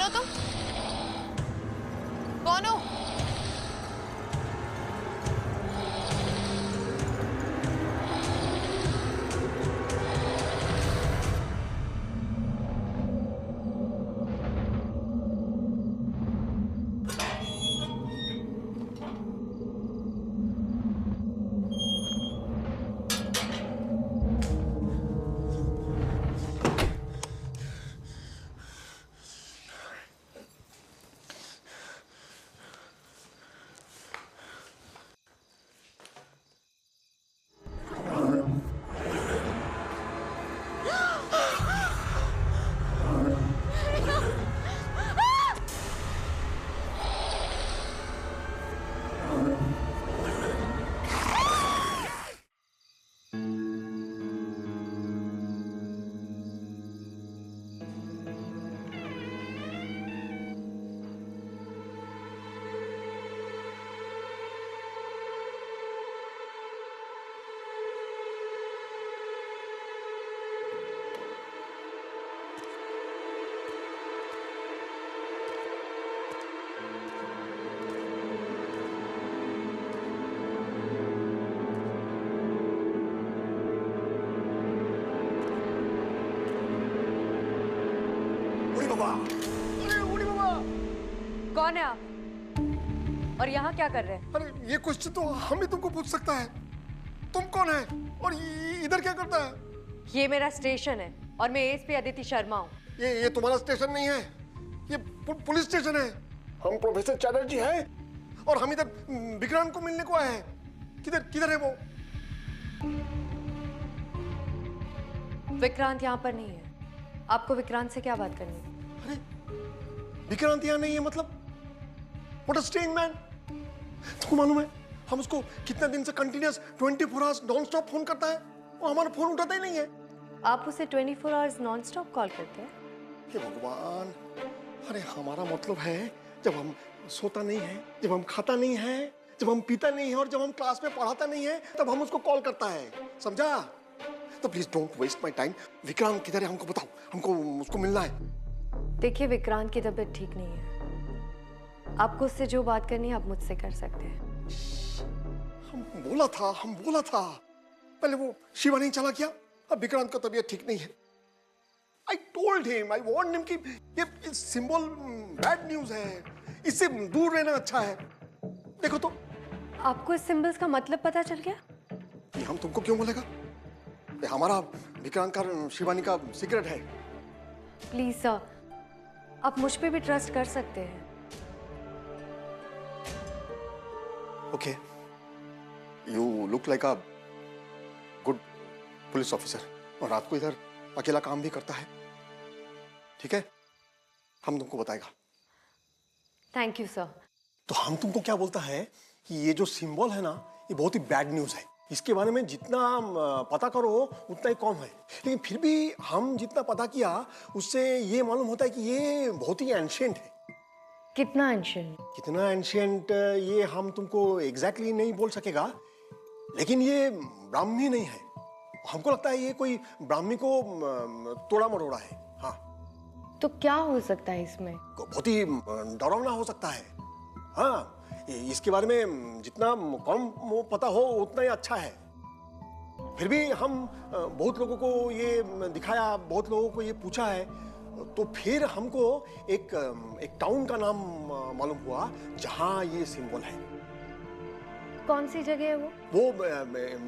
कौन हो तुम? कौन हो? कौन है आप और यहाँ क्या कर रहे हैं? अरे ये क्वेश्चन तो हम ही तुमको पूछ सकता है। तुम कौन है और इधर क्या करता है? ये मेरा स्टेशन है और मैं एएसपी अदिति शर्मा हूँ। ये तुम्हारा स्टेशन नहीं है, ये पुलिस स्टेशन है। हम प्रोफेसर चैटर्जी हैं और हम इधर विक्रांत को मिलने को आए हैं। किधर किधर है वो? विक्रांत यहाँ पर नहीं है। आपको विक्रांत से क्या बात करनी है? अरे विक्रांत यहाँ नहीं है मतलब? What a strange man! तुमको मालूम है हम उसको कितने दिन से continuous 24 hours non stop phone करता है और हमारा फोन उठाता ही नहीं है। आप उसे 24 आवर्स नॉन स्टॉप कॉल करते हैं? हे भगवान! अरे हमारा मतलब है जब हम सोता नहीं है, जब हम खाता नहीं है, जब हम पीता नहीं है और जब हम क्लास में पढ़ाता नहीं है तब हम उसको कॉल करता है, समझा? तो please don't waste my time. Vikrant किधर है हमको बताओ, हमको उसको मिलना है। देखिए विक्रांत की तबीयत ठीक नहीं है। आपको उससे जो बात करनी है आप मुझसे कर सकते हैं। हम बोला था पहले वो शिवा नहीं चला क्या? अब विक्रांत का तबीयत ठीक नहीं है। I told him, I warned him कि ये सिंबल बैड न्यूज है, इससे दूर रहना अच्छा है। देखो तो आपको इस सिंबल्स का मतलब पता चल गया? कि हम तुमको क्यों बोलेगा? ये हमारा विक्रांत का शिवानी का सीक्रेट है। प्लीज सर, आप मुझ पे भी ट्रस्ट कर सकते हैं। Okay, you look like a good police officer और रात को इधर अकेला काम भी करता है। ठीक है, हम तुमको बताएगा। Thank you sir. तो हम तुमको क्या बोलता है कि ये जो सिंबल है ना, ये बहुत ही बैड न्यूज है। इसके बारे में जितना पता करो उतना ही कम है। लेकिन फिर भी हम जितना पता किया उससे ये मालूम होता है कि ये बहुत ही एंशिएंट है। कितना एंशिएंट? कितना एंशिएंट ये हम तुमको एग्जैक्टली नहीं बोल सकेगा, लेकिन ये ब्राह्मी नहीं है। हमको लगता है ये कोई ब्राह्मी को तोड़ा मरोड़ा है। हाँ, तो क्या हो सकता है इसमें? बहुत ही डरावना हो सकता है। हाँ, इसके बारे में जितना कम पता हो उतना ही अच्छा है। फिर भी हम बहुत लोगों को ये दिखाया, बहुत लोगों को ये पूछा है, तो फिर हमको एक टाउन का नाम मालूम हुआ जहां ये सिंबल है। कौन सी जगह है वो? वो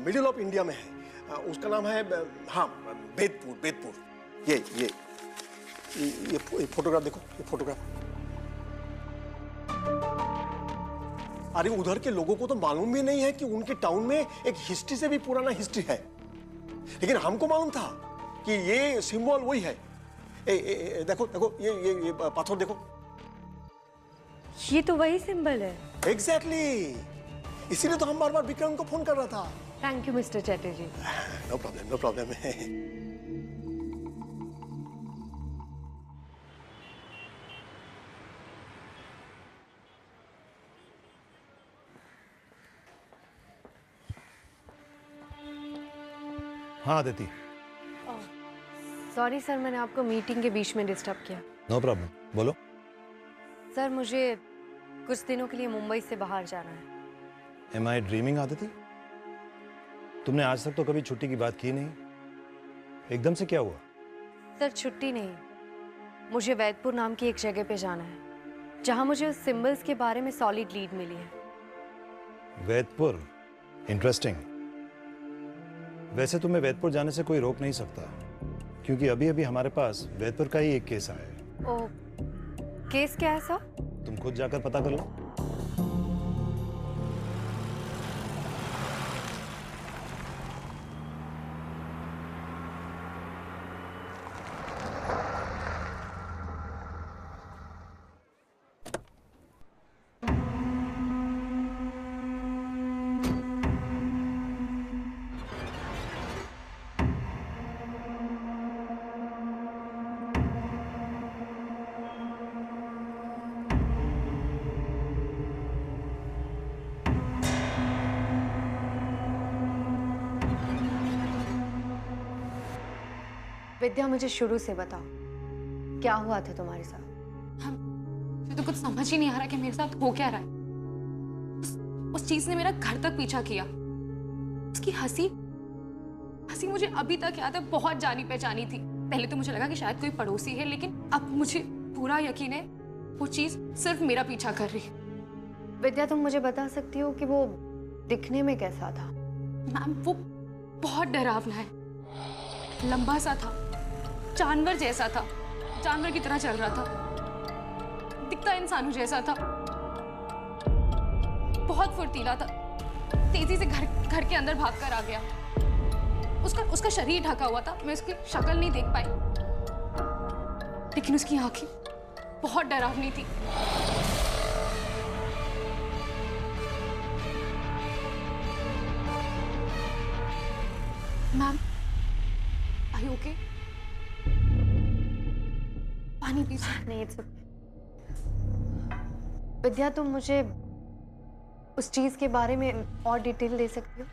मिडिल ऑफ इंडिया में है। उसका नाम है हाँ बेदपुर। ये फोटोग्राफ देखो, ये फोटोग्राफ। अरे उधर के लोगों को तो मालूम भी नहीं है कि उनके टाउन में एक हिस्ट्री से भी पुराना हिस्ट्री है, लेकिन हमको मालूम था कि ये सिंबल वही है। देखो देखो ये पत्थर देखो, ये तो वही सिंबल है। एग्जैक्टली इसीलिए तो हम बार बार विक्रम को फोन कर रहा था। Thank you mister Chatterjee. No problem, no problem. हाँ अदिति। सॉरी सर, मैंने आपको मीटिंग के बीच में डिस्टर्ब किया। नो प्रॉब्लम, बोलो। सर मुझे कुछ दिनों के लिए मुंबई से बाहर जाना है। Am I dreaming, Aditi? तुमने आज तक तो कभी छुट्टी की बात की नहीं, एकदम से क्या हुआ? सर छुट्टी नहीं, मुझे वैदपुर नाम की एक जगह पे जाना है जहां मुझे उस सिंबल्स के बारे में सॉलिड लीड मिली है। वैदपुर, इंटरेस्टिंग। वैसे तुम्हें वैदपुर जाने से कोई रोक नहीं सकता, क्योंकि अभी अभी हमारे पास वैदपुर का ही एक केस आया है। ओ, केस क्या है सर? तुम खुद जाकर पता कर लो। विद्या, मुझे शुरू से बताओ, क्या हुआ था तुम्हारे साथ? मुझे तो कुछ समझ ही नहीं आ रहा कि मेरे साथ हो क्या रहा है। उस चीज ने मेरा घर तक पीछा किया। उसकी हंसी मुझे अभी तक याद है, बहुत जानी पहचानी थी। पहले तो मुझे लगा कि शायद कोई पड़ोसी है, लेकिन अब मुझे पूरा यकीन है वो चीज सिर्फ मेरा पीछा कर रही है। विद्या, तुम मुझे बता सकती हो कि वो दिखने में कैसा था? मैम, वो बहुत डरावना है, लंबा सा था, जानवर जैसा था, जानवर की तरह चल रहा था, दिखता इंसानों जैसा था, बहुत फुर्तीला था, तेजी से घर के अंदर भागकर आ गया। उसका शरीर ढका हुआ था, मैं उसकी शक्ल नहीं देख पाई, लेकिन उसकी आंखें बहुत डरावनी थी। Ma'am, are you okay? पानी पीजिए। नहीं, इट्स ओके। विद्या, तुम मुझे उस चीज के बारे में और डिटेल दे सकती हो?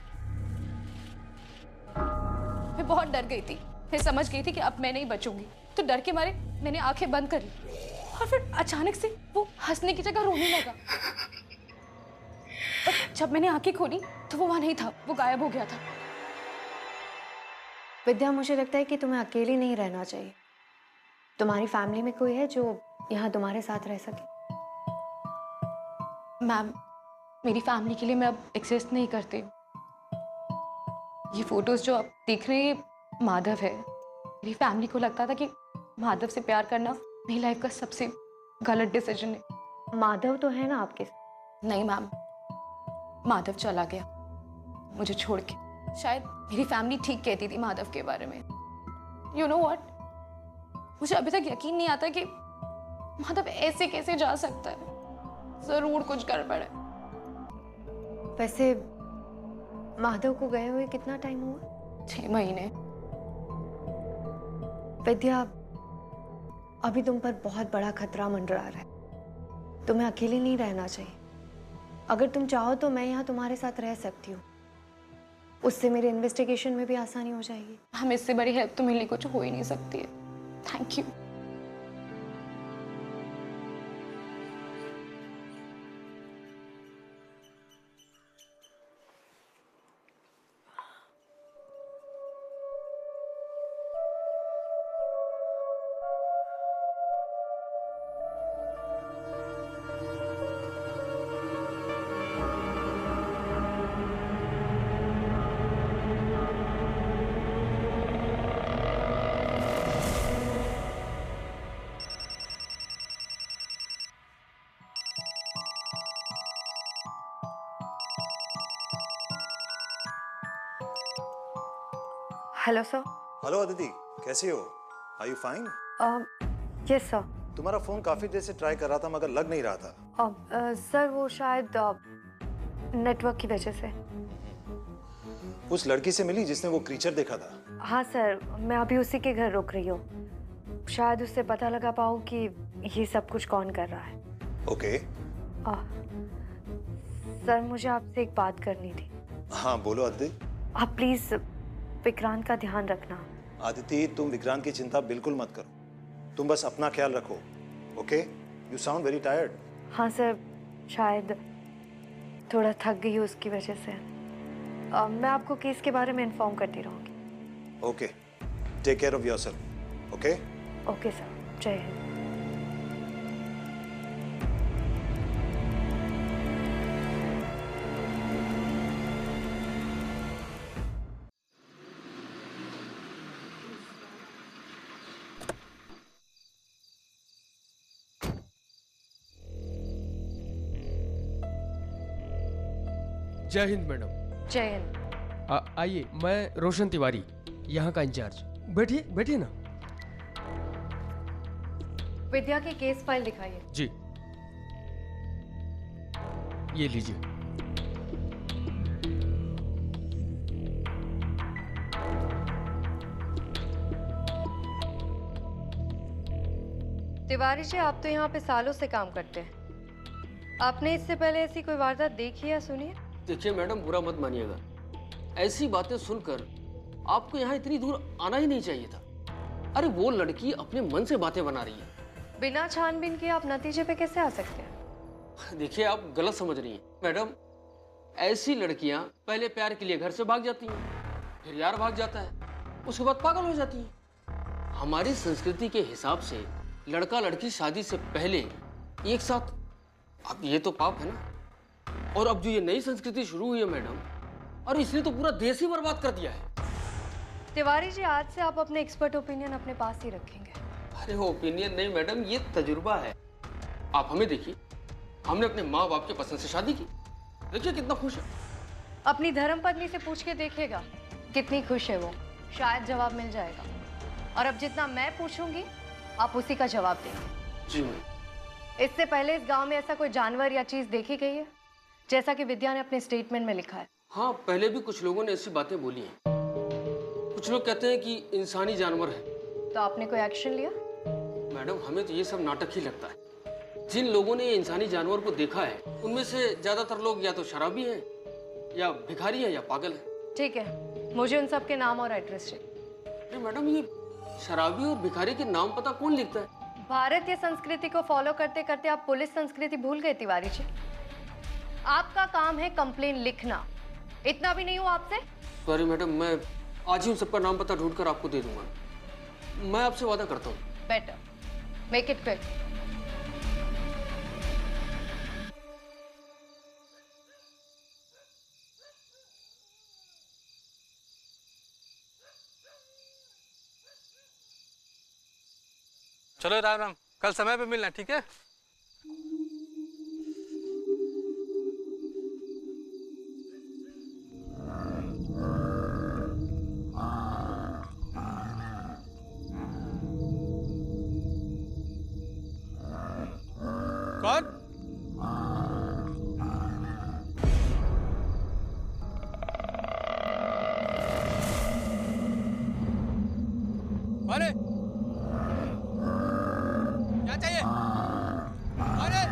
मैं बहुत डर गई थी। मैं समझ गई थी कि अब मैं नहीं बचूंगी, तो डर के मारे मैंने आंखें बंद कर ली, और फिर अचानक से वो हंसने की जगह रोने लगा। और जब मैंने आंखें खोली तो वो वहां नहीं था, वो गायब हो गया था। विद्या, मुझे लगता है कि तुम्हें अकेली नहीं रहना चाहिए। तुम्हारी फैमिली में कोई है जो यहाँ तुम्हारे साथ रह सके? मैम, मेरी फैमिली के लिए मैं अब एग्जिस्ट नहीं करती। ये फोटोज जो आप देख रहे हैं, माधव है। मेरी फैमिली को लगता था कि माधव से प्यार करना मेरी लाइफ का सबसे गलत डिसीजन है। माधव तो है ना आपके साथ? नहीं मैम, माधव चला गया मुझे छोड़ के। शायद मेरी फैमिली ठीक कहती थी माधव के बारे में। यू नो व्हाट, मुझे अभी तक यकीन नहीं आता कि माधव ऐसे कैसे जा सकता है। जरूर कुछ गड़बड़ है। वैसे माधव को गए हुए कितना टाइम हुआ? 6 महीने। विद्या, अभी तुम पर बहुत बड़ा खतरा मंडरा रहा है। तुम्हें अकेली नहीं रहना चाहिए। अगर तुम चाहो तो मैं यहाँ तुम्हारे साथ रह सकती हूँ। उससे मेरे इन्वेस्टिगेशन में भी आसानी हो जाएगी। हम इससे बड़ी हेल्प तो मिलने कुछ हो ही नहीं सकती है। Thank you. Hello sir. Hello Aditi, कैसी हो? Are you fine? Yes sir. तुम्हारा फोन काफी देर से ट्राई कर रहा था मगर लग नहीं रहा था। सर वो शायद नेटवर्क की वजह से। उस लड़की से मिली जिसने वो क्रीचर देखा था? हाँ सर, मैं अभी उसी के घर रुक रही हूँ। शायद उससे पता लगा पाऊँ कि ये सब कुछ कौन कर रहा है। ओके। सर, मुझे आपसे एक बात करनी थी। हाँ बोलो आदिति। आप प्लीज विक्रांत का ध्यान रखना। आदिति, तुम विक्रांत की चिंता बिल्कुल मत करो, तुम बस अपना ख्याल रखो, okay? You sound very tired. हाँ सर, शायद थोड़ा थक गई हूँ उसकी वजह से। मैं आपको केस के बारे में इन्फॉर्म करती रहूँगी। Okay, take care of yourself. Okay okay sir, जय हिंद। जय हिंद मैडम। जय हिंद। आइए, मैं रोशन तिवारी, यहाँ का इंचार्ज। बैठिए बैठिए ना। विद्या की केस फाइल दिखाइए। जी, ये लीजिए। तिवारी जी, आप तो यहाँ पे सालों से काम करते हैं। आपने इससे पहले ऐसी कोई वारदात देखी या सुनी है? देखिए मैडम, बुरा मत मानिएगा, ऐसी बातें सुनकर आपको यहाँ इतनी दूर आना ही नहीं चाहिए था। अरे वो लड़की अपने मन से बातें बना रही है। बिना छानबीन के आप नतीजे पे कैसे आ सकते हैं? देखिए, आप गलत समझ रही हैं मैडम। ऐसी लड़कियां पहले प्यार के लिए घर से भाग जाती हैं, फिर यार भाग जाता है, उसके बाद पागल हो जाती हैं। हमारी संस्कृति के हिसाब से लड़का लड़की शादी से पहले एक साथ, अब ये तो पाप है ना। और अब जो ये नई संस्कृति शुरू हुई है मैडम, और इसने तो पूरा देश ही बर्बाद कर दिया है। तिवारी जी, आज से आप अपने एक्सपर्ट ओपिनियन अपने पास ही रखेंगे। अरे ओपिनियन नहीं मैडम, ये तजुर्बा है। आप हमें देखिए, हमने अपने माँ बाप के पसंद से शादी की, देखिए कितना खुश है। अपनी धर्मपत्नी से पूछ के देखिएगा कितनी खुश है वो, शायद जवाब मिल जाएगा। और अब जितना मैं पूछूंगी आप उसी का जवाब देंगे। जी मैम। इससे पहले इस गांव में ऐसा कोई जानवर या चीज देखी गई है जैसा कि विद्या ने अपने स्टेटमेंट में लिखा है? हाँ, पहले भी कुछ लोगों ने ऐसी बातें बोली हैं। कुछ लोग कहते हैं कि इंसानी जानवर है। तो आपने कोई एक्शन लिया? मैडम, हमें तो ये सब नाटक ही लगता है। जिन लोगों ने ये इंसानी जानवर को देखा है, उनमें से ज्यादातर लोग या तो शराबी हैं, या भिखारी हैं, या पागल हैं। ठीक है, मुझे उन सब के नाम और एड्रेस चाहिए। अरे मैडम, ये शराबी और भिखारी के नाम पता कौन लिखता है? भारतीय संस्कृति को फॉलो करते करते आप पुलिस संस्कृति भूल गए तिवारी जी। आपका काम है कंप्लेन लिखना, इतना भी नहीं हुआ आपसे? सॉरी मैडम, मैं आज ही उन सबका नाम पता ढूंढकर आपको दे दूंगा। मैं आपसे वादा करता हूँ। Better make it quick. चलो राम राम, कल समय पे मिलना, ठीक है? कौन? कौन है? क्या चाहिए? अरे!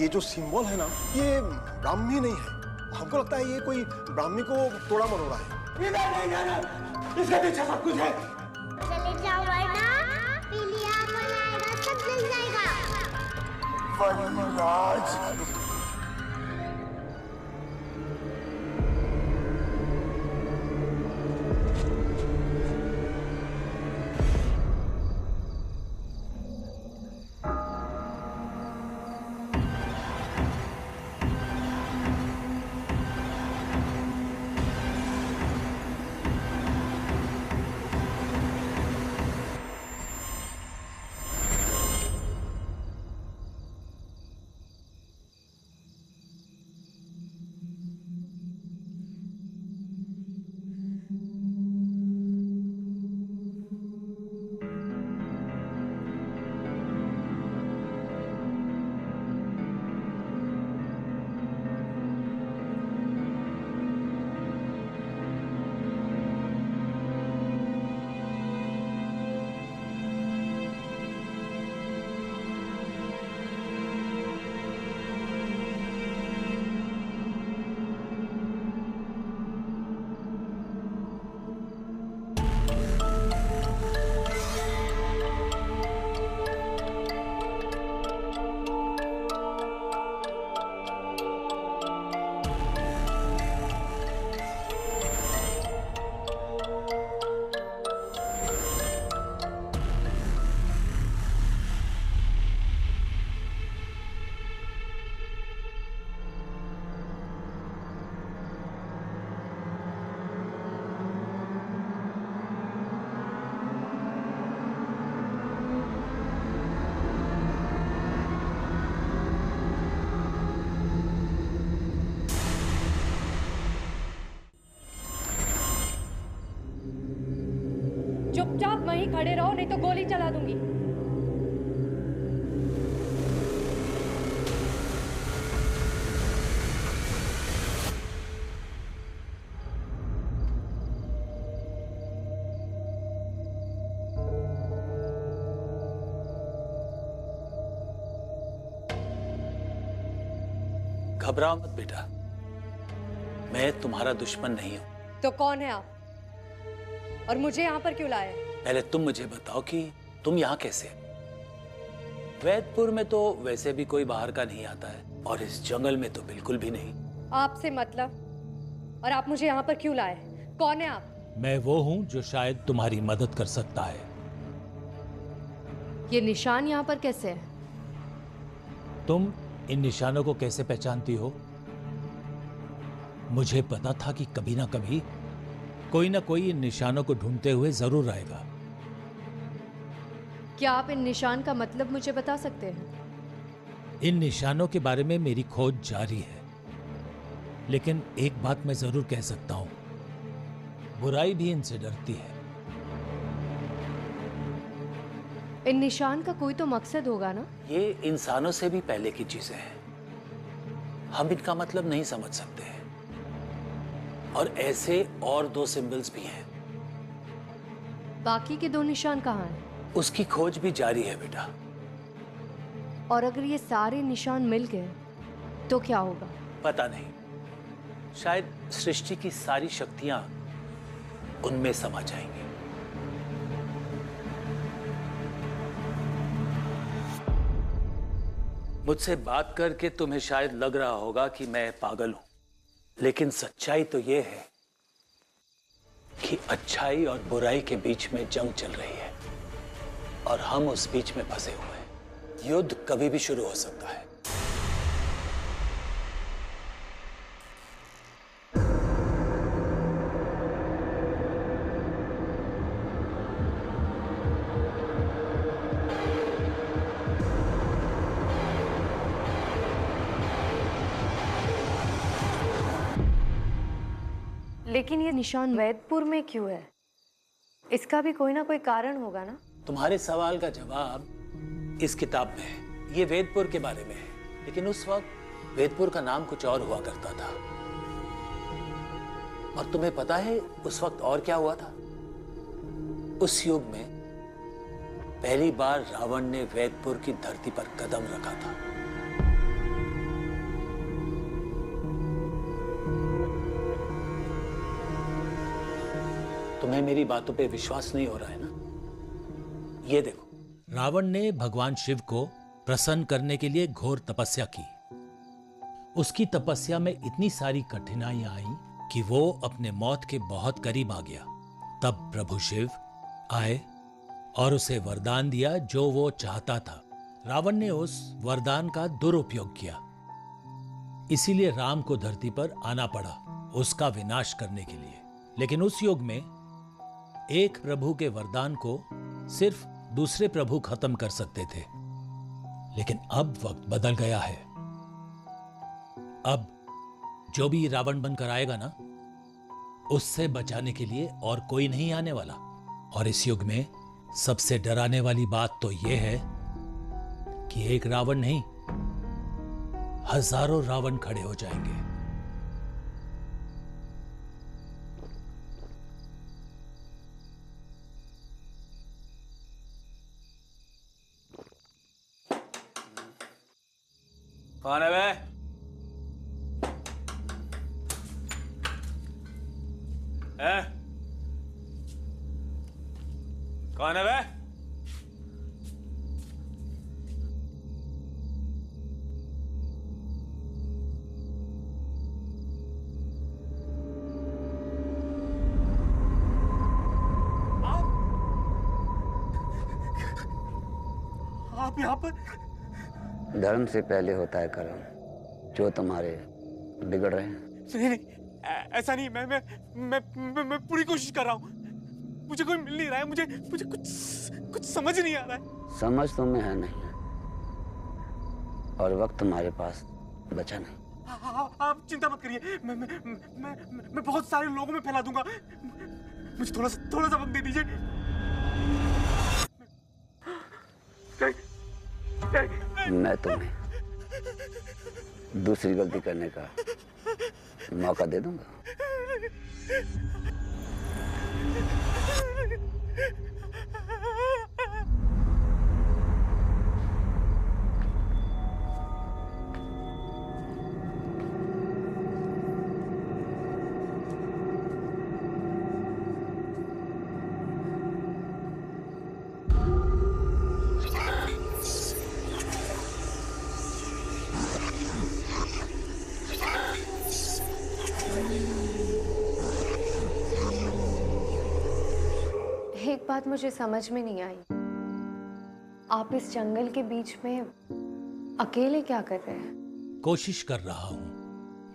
ये जो सिंबल है ना, ये ब्राह्मी नहीं है। हमको लगता है ये कोई ब्राह्मी को तोड़ा मरोड़ा है। इधर नहीं जाना, इसके पीछे सब कुछ है। चले जाओ वरना पीली आग बनाएगा, सब जल जाएगा। वनराज चुपचाप वहीं खड़े रहो, नहीं तो गोली चला दूंगी। घबराओ मत बेटा, मैं तुम्हारा दुश्मन नहीं हूं। तो कौन है आप और मुझे यहाँ पर क्यों लाए? पहले तुम मुझे बताओ कि तुम यहाँ कैसे? वैदपुर में तो वैसे भी कोई बाहर का नहीं आता है, और इस जंगल में तो बिल्कुल भी नहीं। आपसे मतलब? और आप मुझे यहाँ पर क्यों लाए? कौन है आप? मैं वो हूँ जो शायद तुम्हारी मदद कर सकता है। ये निशान यहाँ पर कैसे है? तुम इन निशानों को कैसे पहचानती हो? मुझे पता था कि कभी ना कभी कोई ना कोई इन निशानों को ढूंढते हुए जरूर आएगा। क्या आप इन निशान का मतलब मुझे बता सकते हैं? इन निशानों के बारे में मेरी खोज जारी है, लेकिन एक बात मैं जरूर कह सकता हूं, बुराई भी इनसे डरती है। इन निशान का कोई तो मकसद होगा ना? ये इंसानों से भी पहले की चीजें हैं, हम इनका मतलब नहीं समझ सकते हैं। और ऐसे और 2 सिंबल्स भी हैं। बाकी के 2 निशान कहाँ हैं? उसकी खोज भी जारी है बेटा। और अगर ये सारे निशान मिल गए तो क्या होगा? पता नहीं, शायद सृष्टि की सारी शक्तियां उनमें समा जाएंगी। मुझसे बात करके तुम्हें शायद लग रहा होगा कि मैं पागल हूं, लेकिन सच्चाई तो यह है कि अच्छाई और बुराई के बीच में जंग चल रही है, और हम उस बीच में फंसे हुए हैं। युद्ध कभी भी शुरू हो सकता है। लेकिन ये निशान वैदपुर में क्यों है? इसका भी कोई ना कोई कारण होगा ना? तुम्हारे सवाल का जवाब इस किताब में है। ये वेदपुर के बारे में है, लेकिन उस वक्त वेदपुर का नाम कुछ और हुआ करता था। और तुम्हें पता है उस वक्त और क्या हुआ था? उस युग में पहली बार रावण ने वेदपुर की धरती पर कदम रखा था। तुम्हें मेरी बातों पे विश्वास नहीं हो रहा है ना? ये देखो, रावण ने भगवान शिव को प्रसन्न करने के लिए घोर तपस्या की। उसकी तपस्या में इतनी सारी कठिनाइयां आई कि वो अपने मौत के बहुत करीब आ गया। तब प्रभु शिव आए और उसे वरदान दिया जो वो चाहता था। रावण ने उस वरदान का दुरुपयोग किया, इसीलिए राम को धरती पर आना पड़ा उसका विनाश करने के लिए। लेकिन उस युग में एक प्रभु के वरदान को सिर्फ दूसरे प्रभु खत्म कर सकते थे। लेकिन अब वक्त बदल गया है। अब जो भी रावण बनकर आएगा ना, उससे बचाने के लिए और कोई नहीं आने वाला। और इस युग में सबसे डराने वाली बात तो यह है कि एक रावण नहीं, हजारों रावण खड़े हो जाएंगे। कौन है बे? कौन है बे? आप यहाँ पर? धर्म से पहले होता है कर्म, जो तुम्हारे बिगड़ रहे हैं। नहीं, ऐसा नहीं। मैं पूरी कोशिश कर रहा हूँ। मुझे कोई मिल नहीं रहा है। मुझे कुछ समझ नहीं आ रहा है। समझ तुम्हें है नहीं, और वक्त तुम्हारे पास बचा नहीं। आप चिंता मत करिए। मैं बहुत सारे लोगों में फैला दूंगा। मुझे थोड़ा सा वक्त दे दीजिए। मैं तुम्हें दूसरी गलती करने का मौका दे दूंगा। एक बात मुझे समझ में नहीं आई, आप इस जंगल के बीच में अकेले क्या कर रहे हैं? कोशिश कर रहा हूं,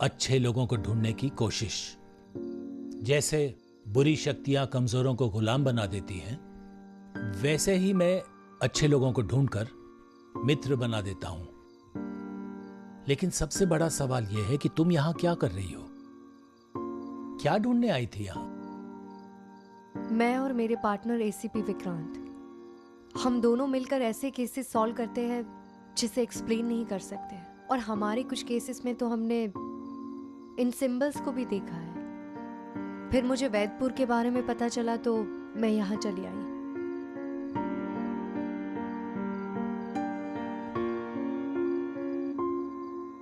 अच्छे लोगों को ढूंढने की कोशिश। जैसे बुरी शक्तियां कमजोरों को गुलाम बना देती हैं, वैसे ही मैं अच्छे लोगों को ढूंढकर मित्र बना देता हूं। लेकिन सबसे बड़ा सवाल यह है कि तुम यहां क्या कर रही हो? क्या ढूंढने आई थी यहां? मैं और मेरे पार्टनर एसीपी विक्रांत, हम दोनों मिलकर ऐसे केसेस सॉल्व करते हैं जिसे एक्सप्लेन नहीं कर सकते। और हमारे कुछ केसेस में तो हमने इन सिंबल्स को भी देखा है। फिर मुझे वैदपुर के बारे में पता चला तो मैं यहाँ चली आई।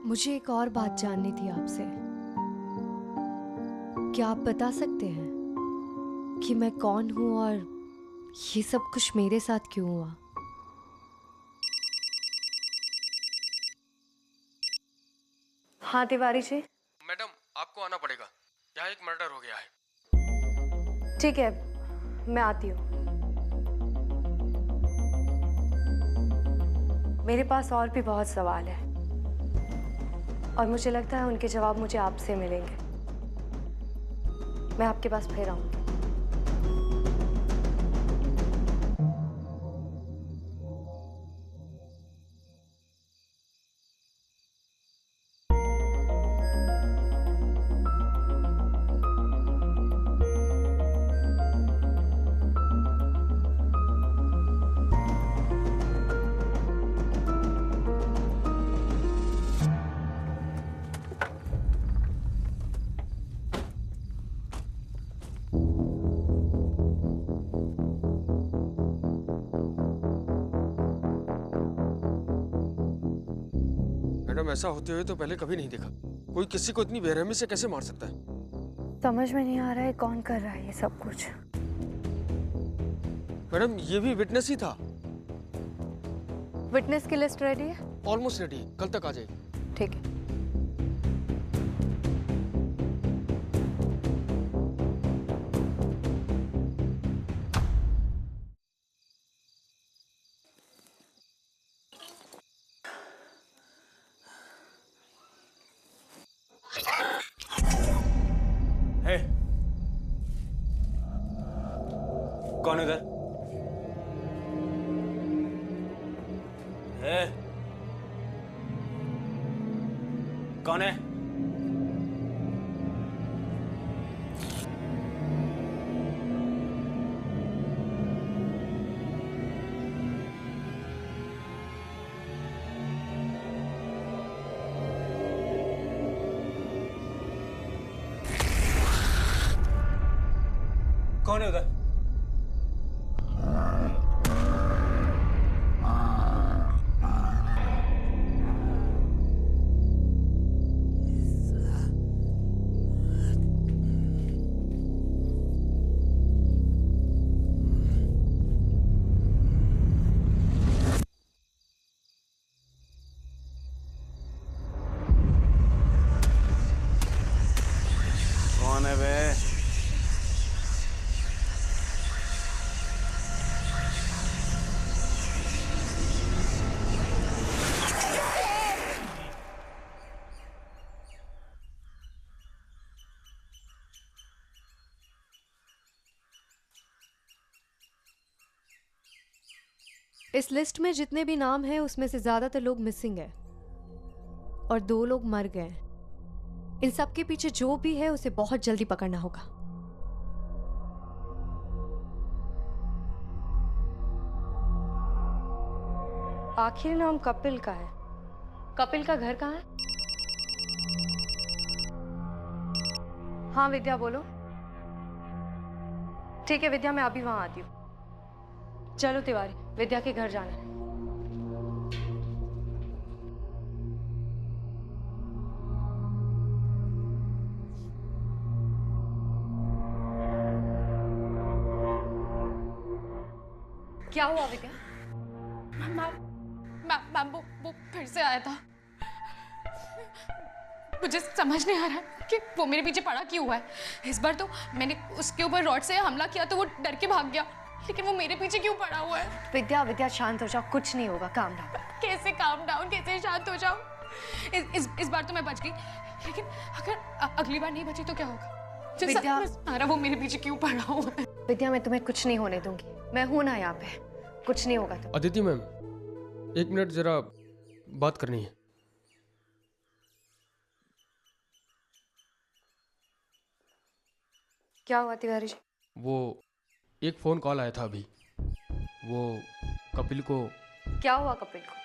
मुझे एक और बात जाननी थी आपसे। क्या आप बता सकते हैं कि मैं कौन हूं और ये सब कुछ मेरे साथ क्यों हुआ? हाँ तिवारी जी। मैडम, आपको आना पड़ेगा, यहाँ एक मर्डर हो गया है। ठीक है, मैं आती हूँ। मेरे पास और भी बहुत सवाल है और मुझे लगता है उनके जवाब मुझे आपसे मिलेंगे। मैं आपके पास फिर आऊंगी। मैडम, ऐसा होते हुए तो पहले कभी नहीं देखा। कोई किसी को इतनी बेरहमी से कैसे मार सकता है? समझ में नहीं आ रहा है कौन कर रहा है ये सब कुछ। मैडम ये भी विटनेस ही था। विटनेस की लिस्ट रेडी है? ऑलमोस्ट रेडी, कल तक आ जाएगी। ठीक है। हे, कौन है उधर? हे, कौन है? कौन है उधर? कौन है बे? इस लिस्ट में जितने भी नाम हैं उसमें से ज्यादातर लोग मिसिंग हैं और 2 लोग मर गए। इन सब के पीछे जो भी है उसे बहुत जल्दी पकड़ना होगा। आखिरी नाम कपिल का है। कपिल का घर कहाँ है? हाँ विद्या बोलो। ठीक है विद्या, मैं अभी वहां आती हूँ। चलो तिवारी, विद्या के घर जाना है। क्या हुआ विद्या? मैम वो फिर से आया था। मुझे समझ नहीं आ रहा कि वो मेरे पीछे पड़ा क्यों हुआ है। इस बार तो मैंने उसके ऊपर रॉड से हमला किया तो वो डर के भाग गया, लेकिन वो मेरे पीछे क्यों पड़ा हुआ है? विद्या विद्या शांत हो जाओ, कुछ नहीं होगा। Calm down. कैसे काम डाउन, कैसे शांत हो जाऊं? इस बार तो मैं बच गई, लेकिन अगर अगली बार नहीं बची तो क्या होगा? विद्या, वो मेरे पीछे क्यों पड़ा हुआ है? विद्या मैं तुम्हें कुछ नहीं होने दूंगी। मैं हूं ना यहाँ पे, कुछ नहीं होगा। तो अदिति मैम, 1 मिनट जरा बात करनी है। क्या हुआ तिवारी जी? वो एक फोन कॉल आया था अभी। वो कपिल को। क्या हुआ कपिल को?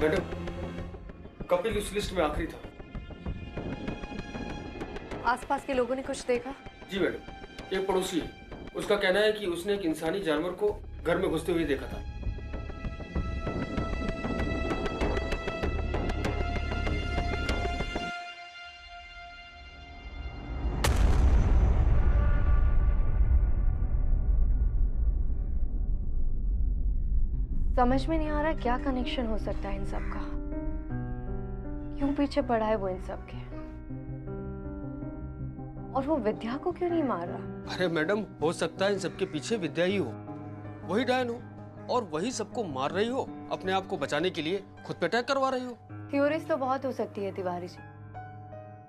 मैडम, कपिल उस लिस्ट में आखिरी था। आसपास के लोगों ने कुछ देखा? जी मैडम, एक पड़ोसी है, उसका कहना है कि उसने एक इंसानी जानवर को घर में घुसते हुए देखा था। समझ में नहीं आ रहा क्या कनेक्शन हो सकता है इन सब का। क्यों पीछे पड़ा है वो इन सब के? और वो विद्या को क्यों नहीं मार रहा? अरे मैडम, हो सकता है इन सबके पीछे विद्या ही हो, वही डायन हो और वही सबको मार रही हो, अपने आप को बचाने के लिए खुद पे अटैक करवा रही हो। थ्योरीज तो बहुत हो सकती है तिवारी जी,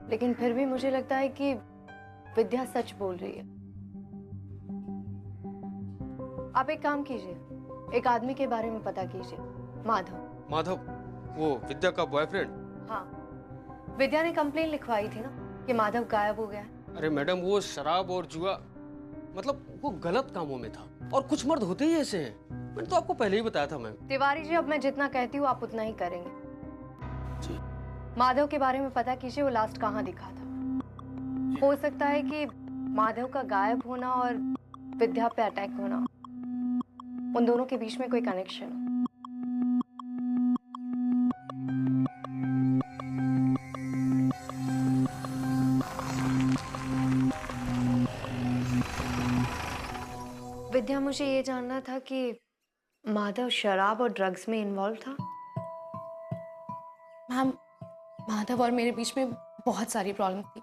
लेकिन फिर भी मुझे लगता है कि विद्या सच बोल रही है। आप एक काम कीजिए, एक आदमी के बारे में पता कीजिए। माधव। माधव? वो विद्या का बॉयफ्रेंड? हाँ, विद्या ने कंप्लेन लिखवाई थी ना कि माधव गायब हो गया है। अरे मैडम, वो शराब और जुआ, मतलब वो गलत कामों में था। और कुछ मर्द होते ही ऐसे हैं, मैंने तो आपको पहले ही बताया था मैम। तिवारी जी, अब मैं जितना कहती हूँ आप उतना ही करेंगे। जी। माधव के बारे में पता कीजिए, वो लास्ट कहाँ दिखा था। हो सकता है कि माधव का गायब होना और विद्या पे अटैक होना, उन दोनों के बीच में कोई कनेक्शन हो। विद्या, मुझे ये जानना था कि माधव शराब और ड्रग्स में इन्वॉल्व था। मैम, माधव और मेरे बीच में बहुत सारी प्रॉब्लम थी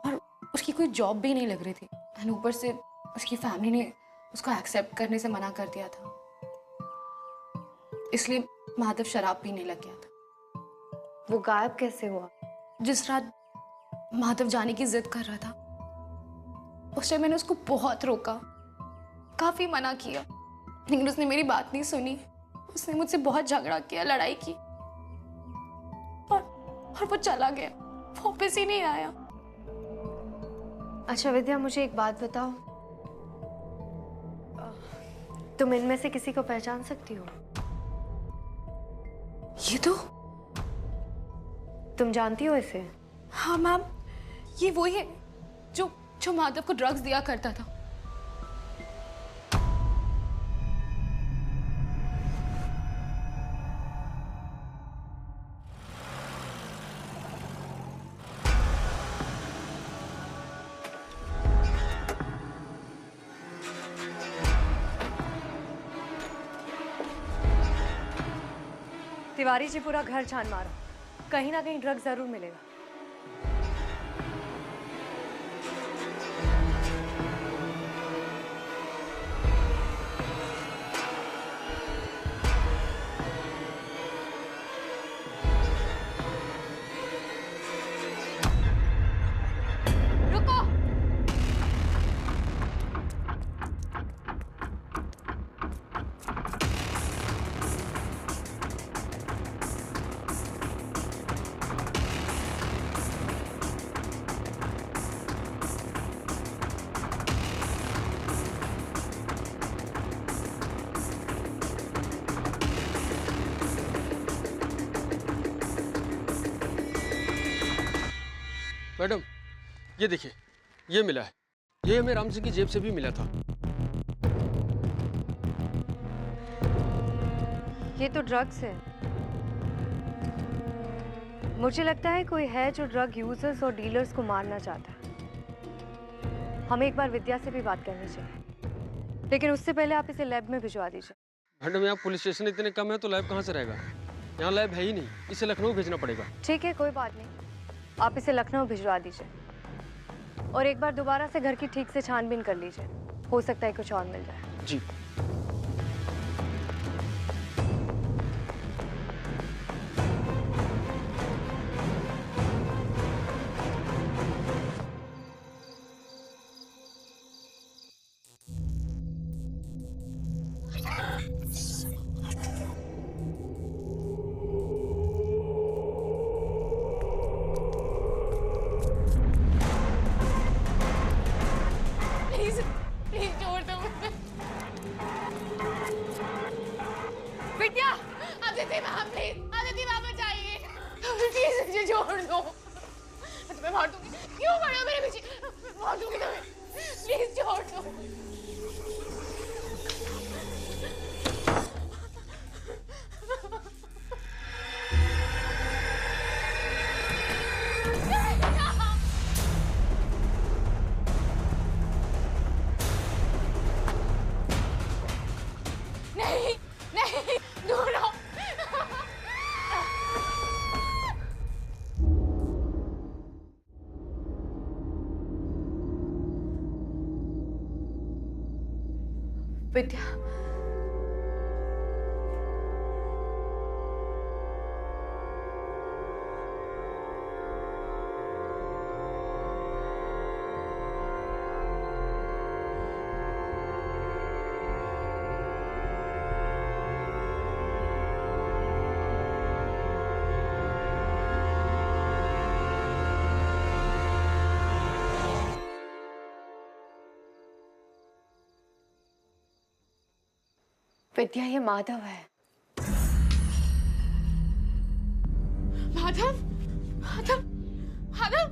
और उसकी कोई जॉब भी नहीं लग रही थी। एंड ऊपर से उसकी फैमिली ने उसको एक्सेप्ट करने से मना कर दिया था, इसलिए माधव शराब पीने लग गया था। वो गायब कैसे हुआ? जिस रात माधव जाने की जिद कर रहा था, उस टाइम मैंने उसको बहुत रोका, काफी मना किया, लेकिन उसने मेरी बात नहीं सुनी। उसने मुझसे बहुत झगड़ा किया, लड़ाई की, और वो चला गया, वापस ही नहीं आया। अच्छा विद्या, मुझे एक बात बताओ, तुम इनमें से किसी को पहचान सकती हो? ये तो तुम जानती हो इसे? हाँ मैम, ये वही है जो माधव को ड्रग्स दिया करता था। तिवारी जी, पूरा घर छान मारो, कहीं ना कहीं ड्रग जरूर मिलेगा। रुको, मैडम ये देखिए, ये मिला है, ये हमें राम सिंह की जेब से भी मिला था। ये तो ड्रग्स है। मुझे लगता है कोई है जो ड्रग यूजर्स और डीलर्स को मारना चाहता है। हमें एक बार विद्या से भी बात करनी चाहिए, लेकिन उससे पहले आप इसे लैब में भिजवा दीजिए। मैडम, यहाँ पुलिस स्टेशन इतने कम है तो लैब कहाँ से रहेगा? यहाँ लैब है ही नहीं, इसे लखनऊ भेजना पड़ेगा। ठीक है, कोई बात नहीं, आप इसे लखनऊ भिजवा दीजिए और एक बार दोबारा से घर की ठीक से छानबीन कर लीजिए, हो सकता है कुछ और मिल जाए। जी। प्लीज प्लीज छोड़ दो मुझे। Vidya, Aditi ma'am, please Aditi ma'am बचाइए, प्लीज मुझे छोड़ दो, मैं तुम्हें मार दूंगी। क्यों पड़े हो मेरे पीछे? मार दूंगी तुम्हें, प्लीज छोड़ दो। नहीं नहीं, दूर रहो। विद्या, विद्या, ये माधव है। माधव, माधव, माधव,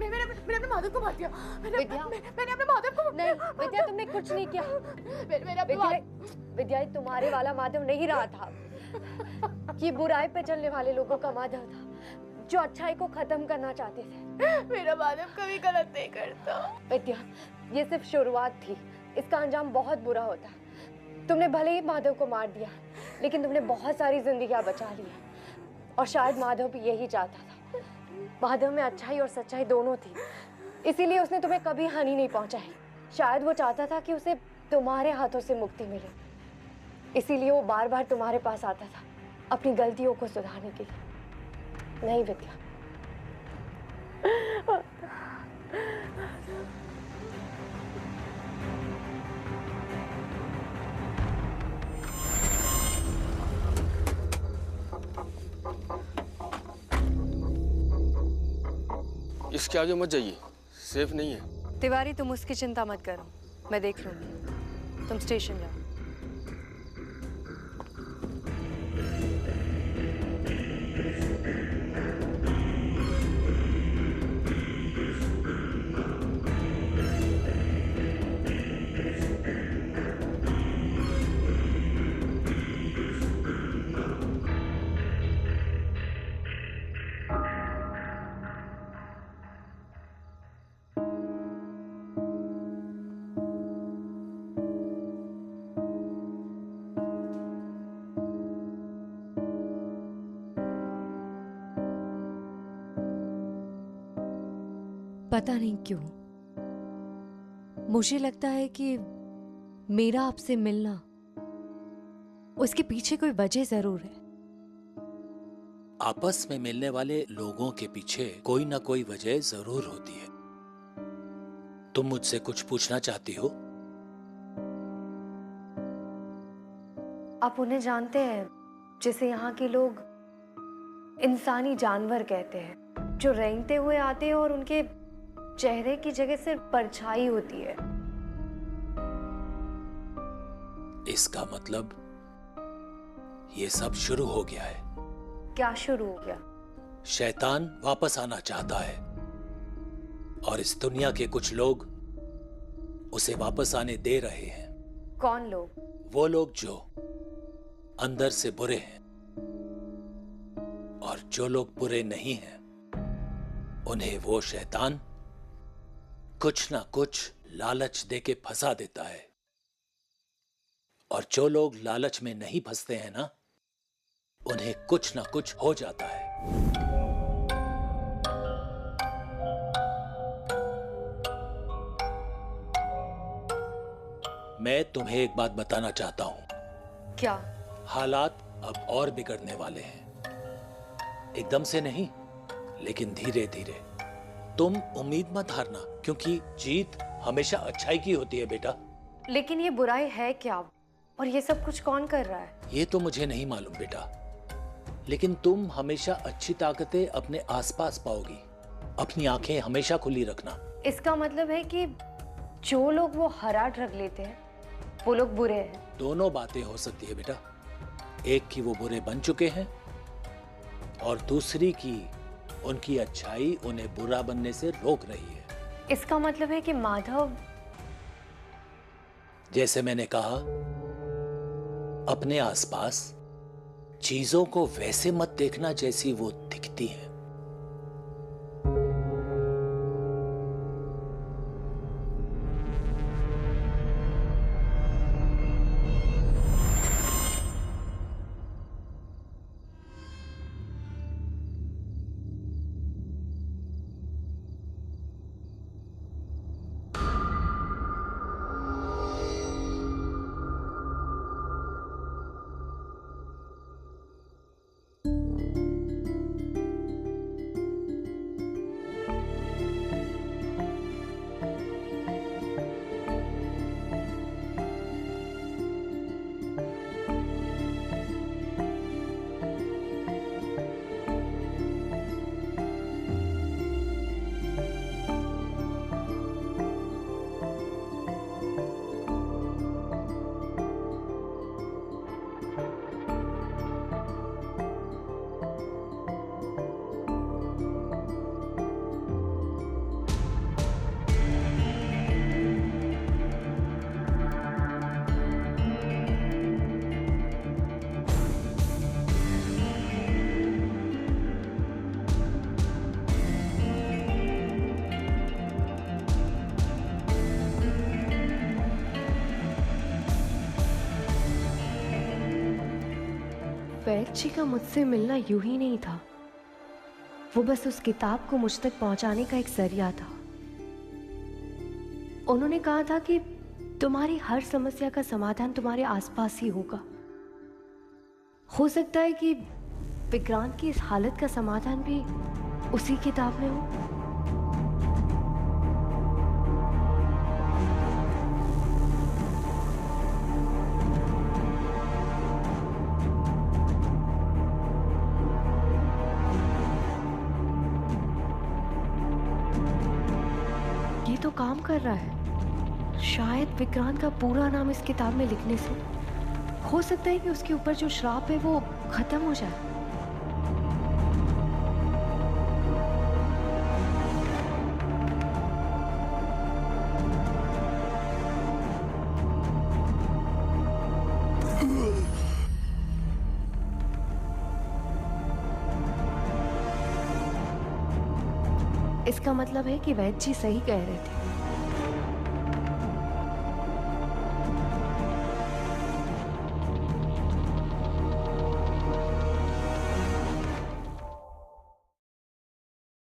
मैंने अपने माधव को मार दिया। मैंने अपने माधव को नहीं विद्या, तुमने कुछ नहीं किया। विद्या, तुम्हारे वाला माधव नहीं रहा था। ये बुराई पे चलने वाले लोगों का माधव था, जो अच्छाई को खत्म करना चाहते थे। मेरा माधव कभी गलत नहीं करता। विद्या, ये सिर्फ शुरुआत थी, इसका अंजाम बहुत बुरा होता। तुमने भले ही माधव को मार दिया, लेकिन तुमने बहुत सारी जिंदगियां बचा ली है। और शायद माधव भी यही चाहता था। माधव में अच्छाई और सच्चाई दोनों थी, इसीलिए उसने तुम्हें कभी हानि नहीं पहुंचाई। शायद वो चाहता था कि उसे तुम्हारे हाथों से मुक्ति मिले, इसीलिए वो बार बार तुम्हारे पास आता था अपनी गलतियों को सुधारने के लिए। नहीं विद्या, इसके आगे मत जाइए, सेफ नहीं है। तिवारी, तुम उसकी चिंता मत करो, मैं देख लूंगी। तुम स्टेशन जाओ। पता नहीं क्यों मुझे लगता है कि मेरा आपसे मिलना, उसके पीछे कोई वजह जरूर है। आपस में मिलने वाले लोगों के पीछे कोई ना कोई वजह जरूर होती है। तुम मुझसे कुछ पूछना चाहती हो? आप उन्हें जानते हैं जिसे यहाँ के लोग इंसानी जानवर कहते हैं, जो रेंगते हुए आते हैं और उनके चेहरे की जगह सिर्फ परछाई होती है। इसका मतलब ये सब शुरू हो गया है। क्या शुरू हो गया? शैतान वापस आना चाहता है और इस दुनिया के कुछ लोग उसे वापस आने दे रहे हैं। कौन लोग? वो लोग जो अंदर से बुरे हैं, और जो लोग बुरे नहीं हैं उन्हें वो शैतान कुछ ना कुछ लालच देके फंसा देता है। और जो लोग लालच में नहीं फंसते हैं ना, उन्हें कुछ ना कुछ हो जाता है। मैं तुम्हें एक बात बताना चाहता हूं। क्या? हालात अब और बिगड़ने वाले हैं। एकदम से नहीं, लेकिन धीरे धीरे। तुम उम्मीद मत हारना, क्योंकि जीत हमेशा अच्छाई की होती है बेटा। लेकिन ये बुराई है क्या? और ये सब कुछ कौन कर रहा है? ये तो मुझे नहीं मालूम बेटा, लेकिन तुम हमेशा अच्छी ताकतें अपने आसपास पाओगी। अपनी आंखें हमेशा खुली रखना। इसका मतलब है कि जो लोग वो हरा ड्रग लेते हैं वो लोग बुरे हैं। दोनों बातें हो सकती है बेटा। एक की वो बुरे बन चुके हैं, और दूसरी की उनकी अच्छाई उन्हें बुरा बनने से रोक रही है। इसका मतलब है कि माधव, जैसे मैंने कहा, अपने आसपास चीजों को वैसे मत देखना जैसी वो दिखती हैं। वैद जी का मुझसे मिलना यूं ही नहीं था, वो बस उस किताब को मुझ तक पहुंचाने का एक जरिया था। उन्होंने कहा था कि तुम्हारी हर समस्या का समाधान तुम्हारे आसपास ही होगा। हो सकता है कि विक्रांत की इस हालत का समाधान भी उसी किताब में हो। ये तो काम कर रहा है। शायद विक्रांत का पूरा नाम इस किताब में लिखने से हो सकता है कि उसके ऊपर जो श्राप है वो खत्म हो जाए। इसका मतलब है कि वैद जी सही कह रहे थे।